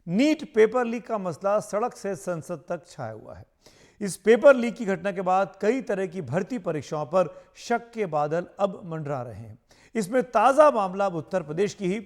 NEET paper leak का मसला सड़क से संसद तक छाया हुआ है। इस पेपर लीक की घटना के बाद कई तरह की भर्ती परीक्षाओं पर शक के बादल अब मंडरा रहे हैं। इसमें ताज़ा मामला अब उत्तर प्रदेश की ही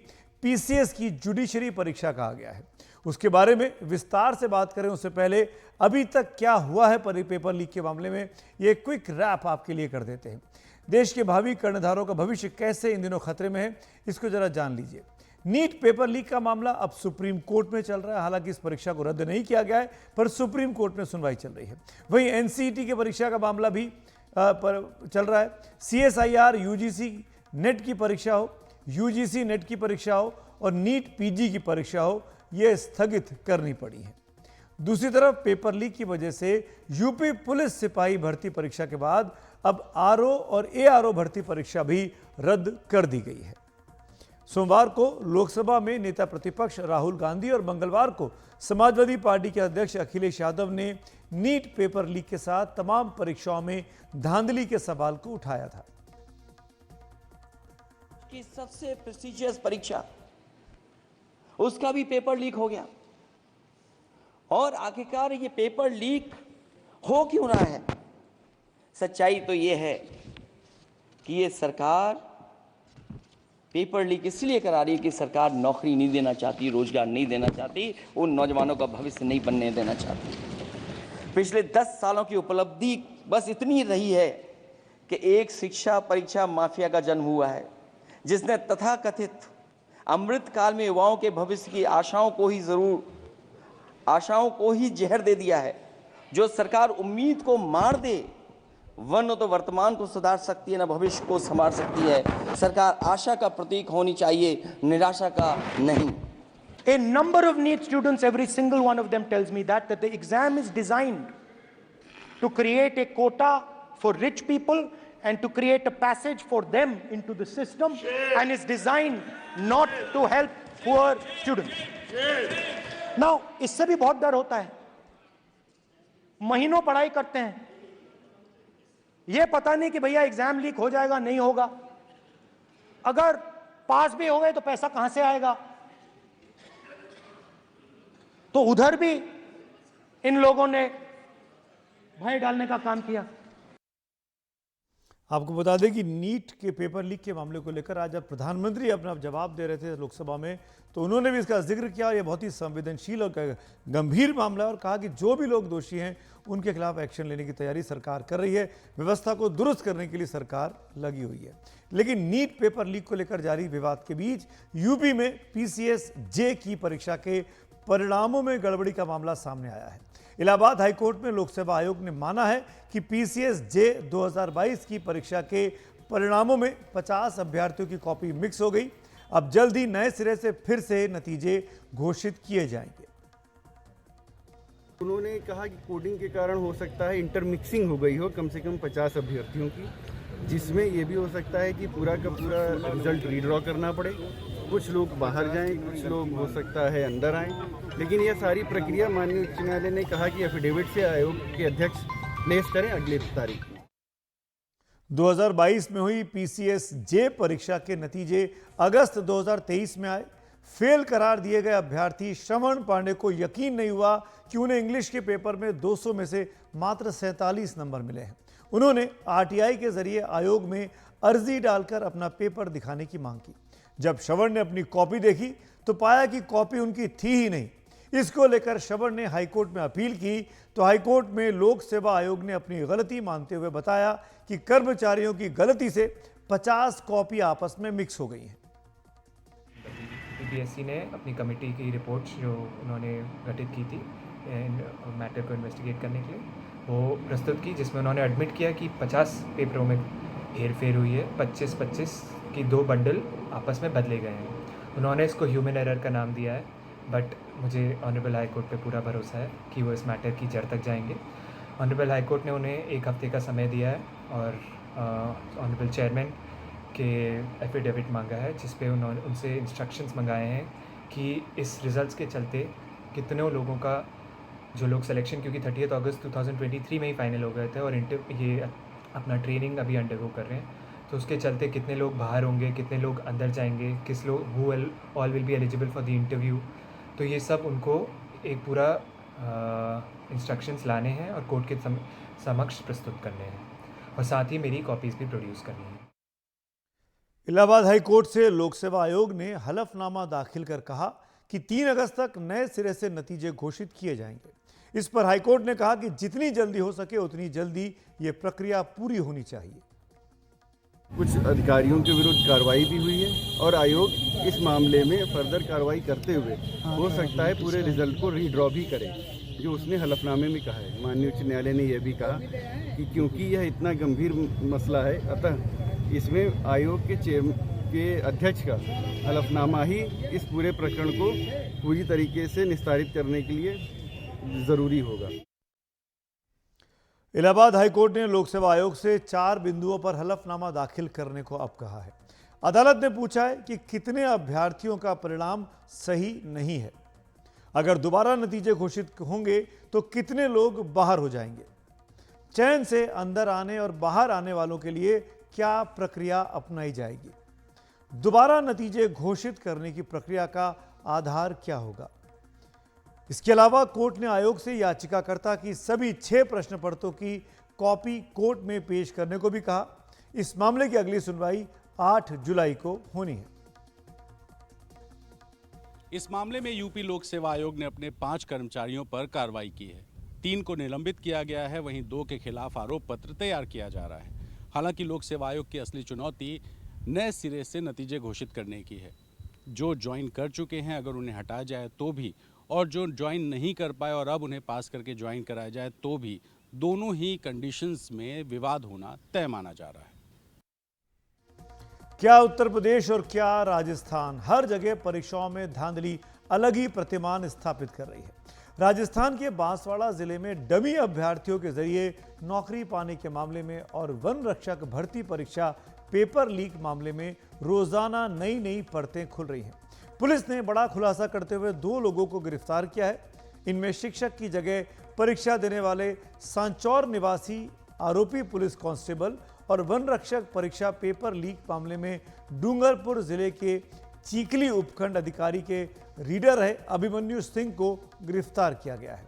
पीसीएस की जुडिशरी परीक्षा का आ गया है। उसके बारे में विस्तार से बात करें उससे पहले अभी तक क्या हुआ है पेपर लीक के मामले में, ये क्विक रैप आपके लिए कर देते हैं। देश के भावी कर्णधारों का भविष्य कैसे इन दिनों खतरे में है, इसको जरा जान लीजिए। नीट पेपर लीक का मामला अब सुप्रीम कोर्ट में चल रहा है। हालांकि इस परीक्षा को रद्द नहीं किया गया है, पर सुप्रीम कोर्ट में सुनवाई चल रही है। वहीं एनसीईटी की परीक्षा का मामला भी पर चल रहा है। सीएसआईआर यूजीसी नेट की परीक्षा हो, यूजीसी नेट की परीक्षा हो और नीट पीजी की परीक्षा हो, यह स्थगित करनी पड़ी है। दूसरी तरफ पेपर लीक की वजह से यूपी पुलिस सिपाही भर्ती परीक्षा के बाद अब आरओ और एआरओ भर्ती परीक्षा भी रद्द कर दी गई है। सोमवार को लोकसभा में नेता प्रतिपक्ष राहुल गांधी और मंगलवार को समाजवादी पार्टी के अध्यक्ष अखिलेश यादव ने नीट पेपर लीक के साथ तमाम परीक्षाओं में धांधली के सवाल को उठाया था। की सबसे प्रेस्टिजियस परीक्षा, उसका भी पेपर लीक हो गया। और आखिरकार ये पेपर लीक हो क्यों रहा है? सच्चाई तो ये है कि ये सरकार पेपर लीक इसलिए करा रही है कि सरकार नौकरी नहीं देना चाहती, रोजगार नहीं देना चाहती, उन नौजवानों का भविष्य नहीं बनने देना चाहती। पिछले 10 सालों की उपलब्धि बस इतनी रही है कि एक शिक्षा परीक्षा माफिया का जन्म हुआ है, जिसने तथाकथित अमृत काल में युवाओं के भविष्य की आशाओं को ही जहर दे दिया है। जो सरकार उम्मीद को मार दे, वह न तो वर्तमान को सुधार सकती है, न भविष्य को संवार सकती है। सरकार आशा का प्रतीक होनी चाहिए, निराशा का नहीं। A number of NEET students, every single one of them tells me that the exam is designed to create a quota for rich people and to create a passage for them into the system, and is designed not to help poor students. Now, इससे भी बहुत डर होता है। महीनों पढ़ाई करते हैं, यह पता नहीं कि भैया एग्जाम लीक हो जाएगा नहीं होगा, अगर पास भी हो गए तो पैसा कहां से आएगा। तो उधर भी इन लोगों ने भय डालने का काम किया। आपको बता दें कि नीट के पेपर लीक के मामले को लेकर आज जब प्रधानमंत्री अपना जवाब दे रहे थे लोकसभा में, तो उन्होंने भी इसका जिक्र किया। यह बहुत ही संवेदनशील और गंभीर मामला है और कहा कि जो भी लोग दोषी हैं उनके खिलाफ एक्शन लेने की तैयारी सरकार कर रही है। व्यवस्था को दुरुस्त करने के लिए सरकार लगी हुई है। लेकिन नीट पेपर लीक को लेकर जारी विवाद के बीच यूपी में पीसीएस जे की परीक्षा के परिणामों में गड़बड़ी का मामला सामने आया है। इलाहाबाद हाईकोर्ट में लोकसेवा आयोग ने माना है कि पीसीएस जे 2022 की परीक्षा के परिणामों में 50 अभ्यर्थियों की कॉपी मिक्स हो गई। अब जल्द ही नए सिरे से फिर से नतीजे घोषित किए जाएंगे। उन्होंने कहा कि कोडिंग के कारण हो सकता है इंटरमिक्सिंग हो गई हो कम से कम 50 अभ्यर्थियों की, जिसमें ये भी हो सकता है कि पूरा का पूरा रिजल्ट रीड्रॉ करना पड़े, कुछ लोग बाहर जाएं, कुछ लोग हो सकता है अंदर आएं। लेकिन यह सारी प्रक्रिया माननीय उच्च न्यायालय ने कहा कि एफिडेविट से आयोग के अध्यक्ष प्लेस करें अगली तारीख में। 2022 में हुई पीसीएस जे परीक्षा के नतीजे अगस्त 2023 में आए। फेल करार दिए गए अभ्यर्थी श्रवण पांडे को यकीन नहीं हुआ कि उन्हें इंग्लिश के पेपर में 200 में से मात्र 47 नंबर मिले हैं। उन्होंने आरटीआई के जरिए आयोग में अर्जी डालकर अपना पेपर दिखाने की मांग की। जब श्रवण ने अपनी कॉपी देखी तो पाया कि कॉपी उनकी थी ही नहीं। इसको लेकर श्रवण ने हाईकोर्ट में अपील की तो हाईकोर्ट में लोक सेवा आयोग ने अपनी गलती मानते हुए बताया कि कर्मचारियों की गलती से 50 कॉपी आपस में मिक्स हो गई हैं। यूपीएससी ने अपनी कमेटी की रिपोर्ट जो उन्होंने गठित की थी मैटर को इन्वेस्टिगेट करने के लिए, वो प्रस्तुत की, जिसमें उन्होंने एडमिट किया कि 50 पेपरों में हेरफेर हुई है। 25-25 की 2 बंडल आपस में बदले गए हैं। उन्होंने इसको ह्यूमन एरर का नाम दिया है, बट मुझे ऑनरेबल हाई कोर्ट पे पूरा भरोसा है कि वो इस मैटर की जड़ तक जाएंगे। ऑनरेबल हाई कोर्ट ने उन्हें 1 हफ्ते का समय दिया है और ऑनरेबल चेयरमैन के एफिडेविट मांगा है, जिस पे उन्होंने उनसे इंस्ट्रक्शंस मंगाए हैं कि इस रिज़ल्ट्स के चलते कितने लोगों का जो लोग सिलेक्शन, क्योंकि 30 अगस्त 2023 में ही फाइनल हो गए थे और ये अपना ट्रेनिंग अभी अंडरगो कर रहे हैं, तो उसके चलते कितने लोग बाहर होंगे, कितने लोग अंदर जाएंगे, किस लोग who all will be eligible for the interview, तो ये सब उनको एक पूरा इंस्ट्रक्शंस लाने हैं और कोर्ट के समक्ष प्रस्तुत करने हैं और साथ ही मेरी कॉपीज़ भी प्रोड्यूस करनी है। इलाहाबाद हाई कोर्ट से लोक सेवा आयोग ने हलफनामा दाखिल कर कहा कि 3 अगस्त तक नए सिरे से नतीजे घोषित किए जाएंगे। इस पर हाईकोर्ट ने कहा कि जितनी जल्दी हो सके उतनी जल्दी ये प्रक्रिया पूरी होनी चाहिए। कुछ अधिकारियों के विरुद्ध कार्रवाई भी हुई है और आयोग इस मामले में फर्दर कार्रवाई करते हुए हो सकता है पूरे रिजल्ट को रीड्रॉ भी करे, जो उसने हलफनामे में कहा है। माननीय उच्च न्यायालय ने यह भी कहा कि क्योंकि यह इतना गंभीर मसला है, अतः इसमें आयोग के अध्यक्ष का हलफनामा ही इस पूरे प्रकरण को पूरी तरीके से निस्तारित करने के लिए ज़रूरी होगा। इलाहाबाद हाईकोर्ट ने लोक सेवा आयोग से 4 बिंदुओं पर हलफनामा दाखिल करने को अब कहा है। अदालत ने पूछा है कि कितने अभ्यर्थियों का परिणाम सही नहीं है, अगर दोबारा नतीजे घोषित होंगे तो कितने लोग बाहर हो जाएंगे, चयन से अंदर आने और बाहर आने वालों के लिए क्या प्रक्रिया अपनाई जाएगी, दोबारा नतीजे घोषित करने की प्रक्रिया का आधार क्या होगा। इसके अलावा कोर्ट ने आयोग से याचिकाकर्ता की सभी 6 प्रश्न पत्रों की कॉपी कोर्ट में पेश करने को भी कहा। इस मामले की अगली सुनवाई 8 जुलाई को होनी है। इस मामले में यूपी लोक सेवा आयोग ने अपने 5 कर्मचारियों पर कार्रवाई की है। 3 को निलंबित किया गया है, वहीं 2 के खिलाफ आरोप पत्र तैयार किया जा रहा है। हालांकि लोक सेवा आयोग की असली चुनौती नए सिरे से नतीजे घोषित करने की है। जो ज्वाइन कर चुके हैं अगर उन्हें हटाया जाए तो भी, और जो ज्वाइन नहीं कर पाए और अब उन्हें पास करके ज्वाइन कराया जाए तो भी, दोनों ही कंडीशंस में विवाद होना तय माना जा रहा है। क्या उत्तर प्रदेश और क्या राजस्थान, हर जगह परीक्षाओं में धांधली अलग ही प्रतिमान स्थापित कर रही है। राजस्थान के बांसवाड़ा जिले में डमी अभ्यर्थियों के जरिए नौकरी पाने के मामले में और वन रक्षक भर्ती परीक्षा पेपर लीक मामले में रोजाना नई नई परतें खुल रही हैं। पुलिस ने बड़ा खुलासा करते हुए 2 लोगों को गिरफ्तार किया है। इनमें शिक्षक की जगह परीक्षा देने वाले सांचौर निवासी आरोपी पुलिस कांस्टेबल और वन रक्षक परीक्षा पेपर लीक मामले में डूंगरपुर जिले के चीकली उपखंड अधिकारी के रीडर रहे अभिमन्यु सिंह को गिरफ्तार किया गया है।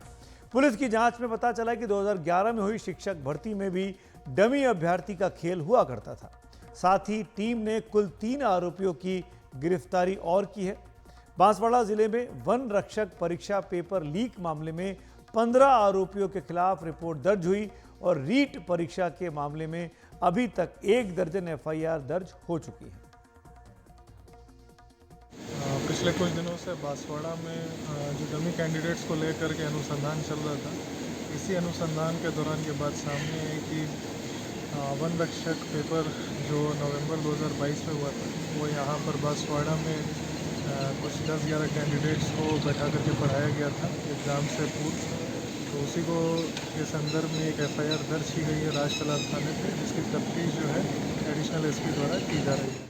पुलिस की जांच में पता चला कि 2011 में हुई शिक्षक भर्ती में भी डमी अभ्यर्थी का खेल हुआ करता था। साथ ही टीम ने कुल 3 आरोपियों की गिरफ्तारी और की है। बांसवाड़ा जिले में वन रक्षक परीक्षा पेपर लीक मामले में 15 आरोपियों के खिलाफ रिपोर्ट दर्ज हुई और रीट परीक्षा के मामले में अभी तक 1 दर्जन FIR दर्ज हो चुकी है। पिछले कुछ दिनों से बांसवाड़ा में जो डमी कैंडिडेट्स को लेकर के अनुसंधान चल रहा था, इसी अनुसंधान के दौरान ये बात सामने आई कि वन रक्षक पेपर जो नवंबर 2022 में हुआ था, वो यहाँ पर बांसवाड़ा में कुछ 10-11 कैंडिडेट्स को बैठा करके पढ़ाया गया था एग्ज़ाम से पूर्व। तो उसी को के संदर्भ में एक FIR दर्ज की गई है राजतलाब थाने पे, जिसकी तफ्तीश जो है एडिशनल SP द्वारा की जा रही है।